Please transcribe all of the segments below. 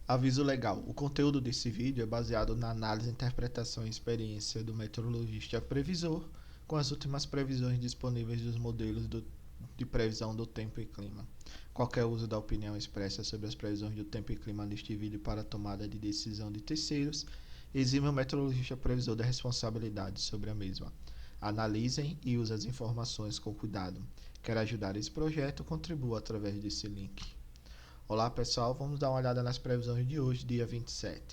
Aviso legal: o conteúdo desse vídeo é baseado na análise, interpretação e experiência do meteorologista previsor, com as últimas previsões disponíveis dos modelos de previsão do tempo e clima. Qualquer uso da opinião expressa sobre as previsões do tempo e clima neste vídeo para tomada de decisão de terceiros exime o meteorologista previsor da responsabilidade sobre a mesma. Analisem e usem as informações com cuidado. Quer ajudar esse projeto? Contribua através desse link. Olá pessoal, vamos dar uma olhada nas previsões de hoje, dia 27.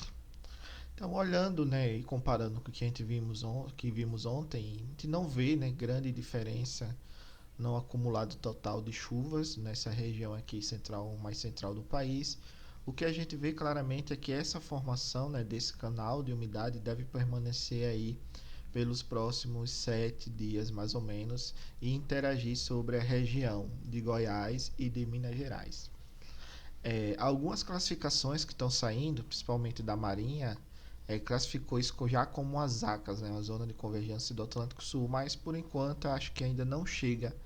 Então, olhando, né, e comparando com o que a gente vimos ontem, a gente não vê, né, grande diferença no acumulado total de chuvas nessa região aqui central, mais central do país. O que a gente vê claramente é que essa formação, né, desse canal de umidade deve permanecer aí pelos próximos 7 dias mais ou menos e interagir sobre a região de Goiás e de Minas Gerais. Algumas classificações que estão saindo, principalmente da Marinha, classificou isso já como as ZACAS, né, uma zona de convergência do Atlântico Sul, mas por enquanto acho que ainda não chega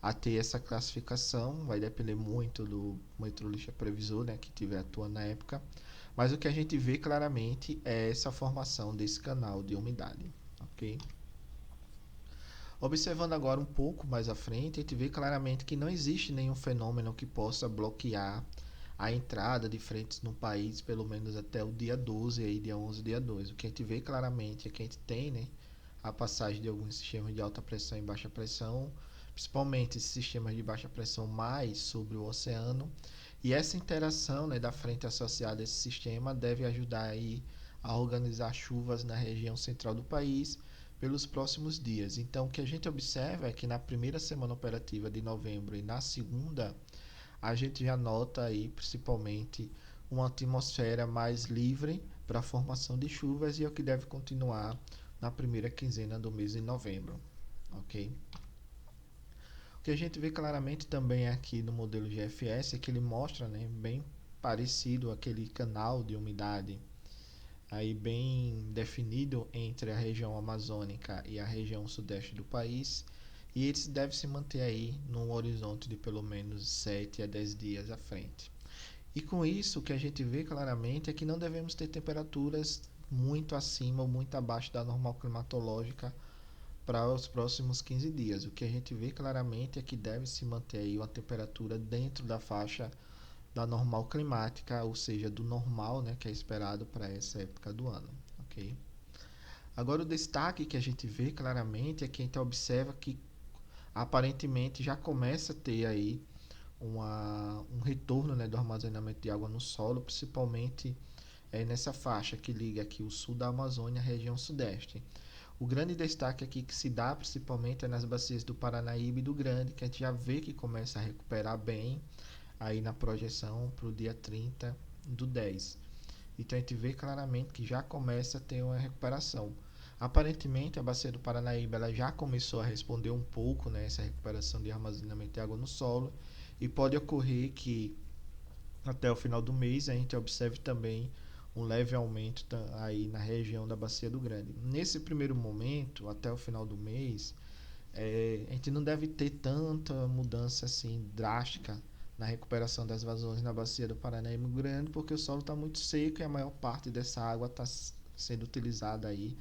a ter essa classificação, vai depender muito do meteorologista previsor, né, que estiver atuando na época, mas o que a gente vê claramente é essa formação desse canal de umidade, ok? Observando agora um pouco mais à frente, a gente vê claramente que não existe nenhum fenômeno que possa bloquear a entrada de frentes no país, pelo menos até o dia 12, aí, dia 11, dia 2. O que a gente vê claramente é que a gente tem, né, a passagem de alguns sistemas de alta pressão e baixa pressão, principalmente esses sistemas de baixa pressão mais sobre o oceano, e essa interação, né, da frente associada a esse sistema deve ajudar aí a organizar chuvas na região central do país pelos próximos dias. Então, o que a gente observa é que na primeira semana operativa de novembro e na segunda, a gente já nota aí principalmente uma atmosfera mais livre para a formação de chuvas e é o que deve continuar na primeira quinzena do mês de novembro, ok? O que a gente vê claramente também aqui no modelo GFS é que ele mostra, né, bem parecido aquele canal de umidade aí bem definido entre a região amazônica e a região sudeste do país, e ele deve se manter aí num horizonte de pelo menos 7 a 10 dias à frente. E com isso, o que a gente vê claramente é que não devemos ter temperaturas muito acima ou muito abaixo da normal climatológica para os próximos 15 dias. O que a gente vê claramente é que deve se manter aí uma temperatura dentro da faixa da normal climática, ou seja, do normal, né, que é esperado para essa época do ano, ok? Agora o destaque que a gente vê claramente é que a gente observa que aparentemente já começa a ter aí um retorno, né, do armazenamento de água no solo, principalmente nessa faixa que liga aqui o sul da Amazônia à região sudeste. O grande destaque aqui que se dá principalmente é nas bacias do Paranaíba e do Grande, que a gente já vê que começa a recuperar bem aí na projeção para o dia 30 do 10. Então a gente vê claramente que já começa a ter uma recuperação. Aparentemente a bacia do Paranaíba ela já começou a responder um pouco, né, essa recuperação de armazenamento de água no solo, e pode ocorrer que até o final do mês a gente observe também um leve aumento aí na região da Bacia do Grande. Nesse primeiro momento, até o final do mês, a gente não deve ter tanta mudança assim drástica na recuperação das vazões na Bacia do Paranaíba Grande, porque o solo está muito seco e a maior parte dessa água está sendo utilizada aí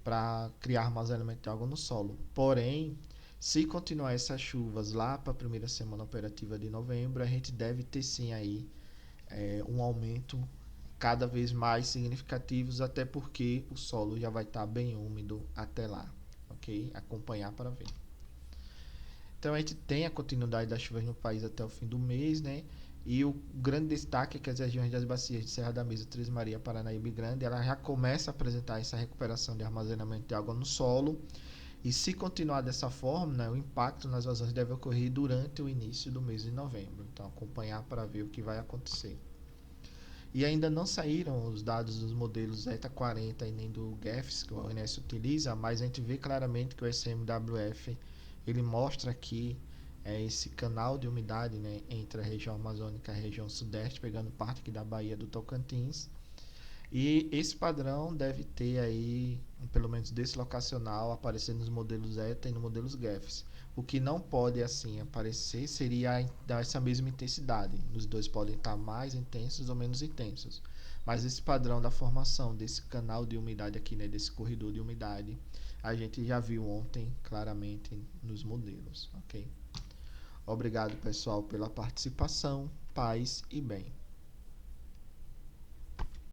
para criar armazenamento de água no solo. Porém, se continuar essas chuvas lá para a primeira semana operativa de novembro, a gente deve ter sim aí um aumento cada vez mais significativos, até porque o solo já vai estar bem úmido até lá, ok? Acompanhar para ver. Então a gente tem a continuidade das chuvas no país até o fim do mês, né? E o grande destaque é que as regiões das bacias de Serra da Mesa, Três Maria, Paranaíba e Grande, ela já começa a apresentar essa recuperação de armazenamento de água no solo. E se continuar dessa forma, né, o impacto nas vazões deve ocorrer durante o início do mês de novembro. Então acompanhar para ver o que vai acontecer. E ainda não saíram os dados dos modelos Zeta 40 e nem do GEFS que o ONS utiliza, mas a gente vê claramente que o SMWF ele mostra aqui esse canal de umidade, né, entre a região amazônica e a região sudeste, pegando parte aqui da Bahia do Tocantins. E esse padrão deve ter aí, pelo menos deslocacional, aparecendo nos modelos ETA e nos modelos GEFS. O que não pode assim aparecer seria dar essa mesma intensidade. Os dois podem estar mais intensos ou menos intensos. Mas esse padrão da formação desse canal de umidade aqui, né, desse corredor de umidade, a gente já viu ontem claramente nos modelos, ok? Obrigado, pessoal, pela participação. Paz e bem.